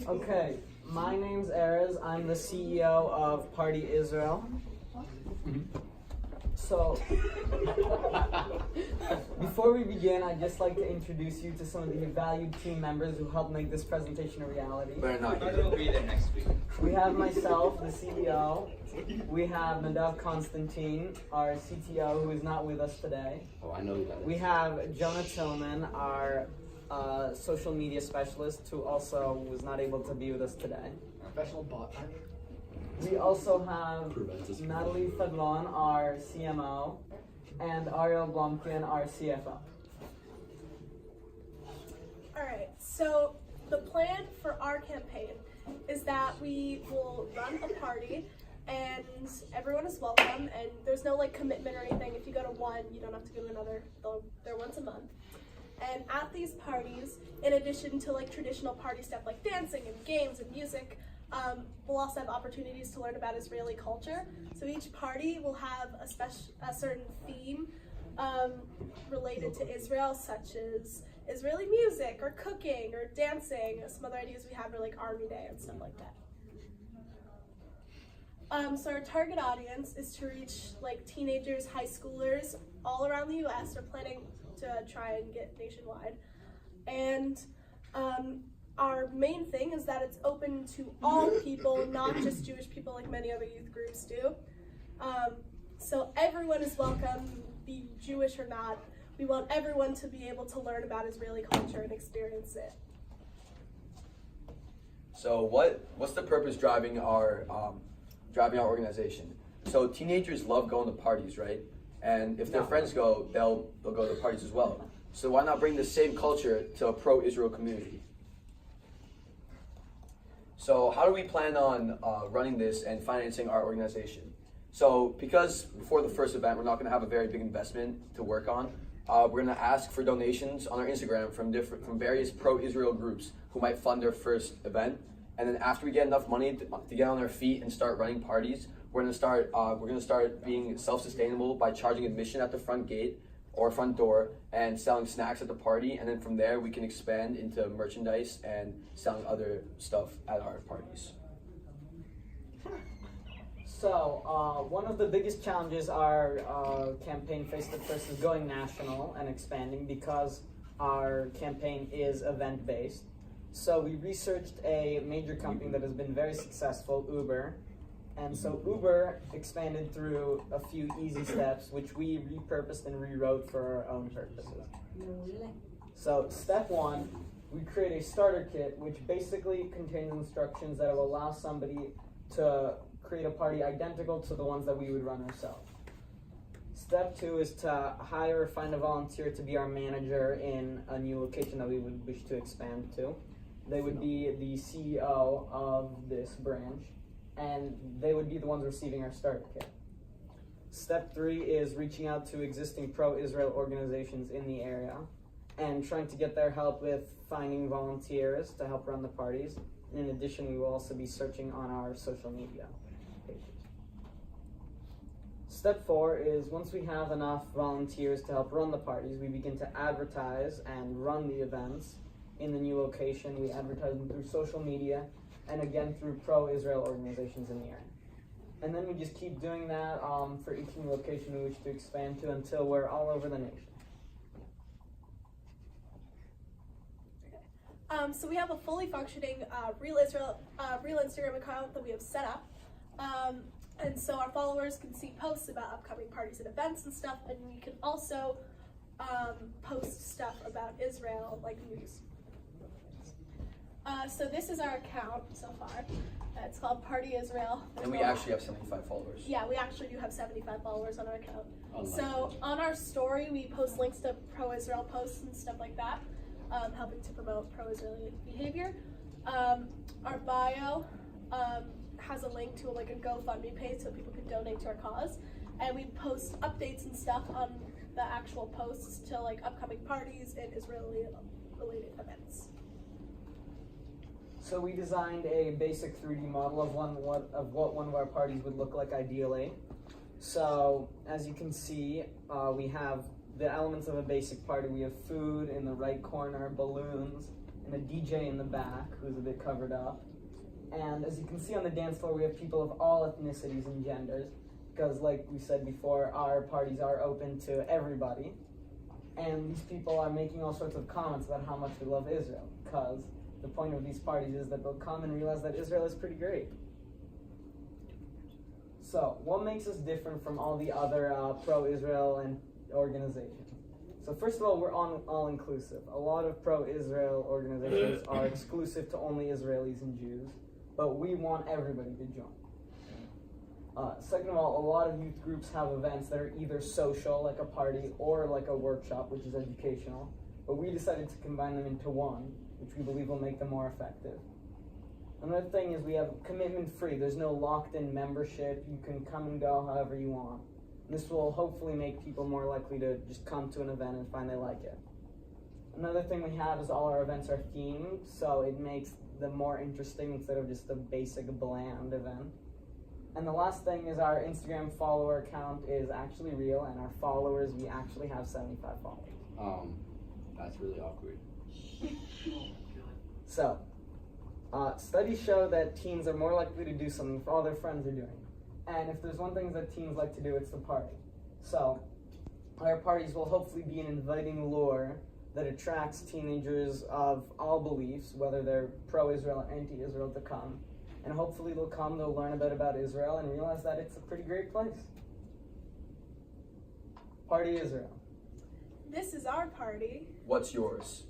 Okay, my name's Erez. I'm the CEO of Party Israel. So, before we begin, I'd just like to introduce you to some of the valued team members who helped make this presentation a reality. Better not. You'll be there next week. We have myself, the CEO. We have Nadav Constantine, our CTO, who is not with us today. Oh, I know who that is. We have Jonah Tillman, our social media specialist, who also was not able to be with us today. Professional bot. We also have Natalie Fadlon, our CMO, and Ariel Blomkin, our CFO. Alright, so the plan for our campaign is that we will run a party and everyone is welcome, and there's no commitment or anything. If you go to one, you don't have to go to another. They're once a month. And at these parties, in addition to traditional party stuff like dancing and games and music, we'll also have opportunities to learn about Israeli culture. So each party will have a certain theme related to Israel, such as Israeli music or cooking or dancing. Some other ideas we have are Army Day and stuff like that. So our target audience is to reach teenagers, high schoolers all around the U.S. We're planning to try and get nationwide. And our main thing is that it's open to all people, not just Jewish people like many other youth groups do. So everyone is welcome, be Jewish or not. We want everyone to be able to learn about Israeli culture and experience it. So what's the purpose driving our organization? So teenagers love going to parties, right? And if their friends go, they'll go to parties as well. So why not bring the same culture to a pro-Israel community? So how do we plan on running this and financing our organization? So because before the first event, we're not going to have a very big investment to work on, we're going to ask for donations on our Instagram from various pro-Israel groups who might fund their first event. And then after we get enough money to get on our feet and start running parties, we're going to start being self-sustainable by charging admission at the front gate or front door and selling snacks at the party, and then from there we can expand into merchandise and selling other stuff at our parties. So, one of the biggest challenges our campaign faced at first is going national and expanding because our campaign is event-based. So we researched a major company that has been very successful, Uber. And so Uber expanded through a few easy steps, which we repurposed and rewrote for our own purposes. So step one, we create a starter kit, which basically contains instructions that will allow somebody to create a party identical to the ones that we would run ourselves. Step two is to hire or find a volunteer to be our manager in a new location that we would wish to expand to. They would be the CEO of this branch, and they would be the ones receiving our starter kit. Step three is reaching out to existing pro-Israel organizations in the area and trying to get their help with finding volunteers to help run the parties. And in addition, we will also be searching on our social media pages. Step four is once we have enough volunteers to help run the parties, we begin to advertise and run the events in the new location. We advertise them through social media and again through pro-Israel organizations in the area. And then we just keep doing that for each new location we wish to expand to until we're all over the nation. So we have a fully functioning real Instagram account that we have set up. And so our followers can see posts about upcoming parties and events and stuff, and we can also post stuff about Israel, like news. So this is our account so far. It's called Party Israel. And we actually have 75 followers. Yeah, we actually do have 75 followers on our account. So on our story, we post links to pro-Israel posts and stuff like that, helping to promote pro-Israeli behavior. Our bio has a link to a GoFundMe page so people can donate to our cause. And we post updates and stuff on the actual posts to upcoming parties and Israeli-related events. So we designed a basic 3D model of what one of our parties would look like ideally. So as you can see, we have the elements of a basic party. We have food in the right corner, balloons, and a DJ in the back who's a bit covered up. And as you can see on the dance floor, we have people of all ethnicities and genders, because like we said before, our parties are open to everybody. And these people are making all sorts of comments about how much we love Israel, because the point of these parties is that they'll come and realize that Israel is pretty great. So, what makes us different from all the other pro-Israel and organizations? So first of all, we're all-inclusive. A lot of pro-Israel organizations are exclusive to only Israelis and Jews, but we want everybody to join. Second of all, a lot of youth groups have events that are either social, like a party, or like a workshop, which is educational, but we decided to combine them into one, which we believe will make them more effective. Another thing is we have commitment-free. There's no locked-in membership. You can come and go however you want. This will hopefully make people more likely to just come to an event and find they like it. Another thing we have is all our events are themed, so it makes them more interesting instead of just a basic bland event. And the last thing is our Instagram follower count is actually real, and our followers, we actually have 75 followers. That's really awkward. So, studies show that teens are more likely to do something if all their friends are doing. And if there's one thing that teens like to do, it's to party. So, our parties will hopefully be an inviting lure that attracts teenagers of all beliefs, whether they're pro-Israel or anti-Israel, to come. And hopefully they'll come, they'll learn a bit about Israel and realize that it's a pretty great place. Party Israel. This is our party. What's yours?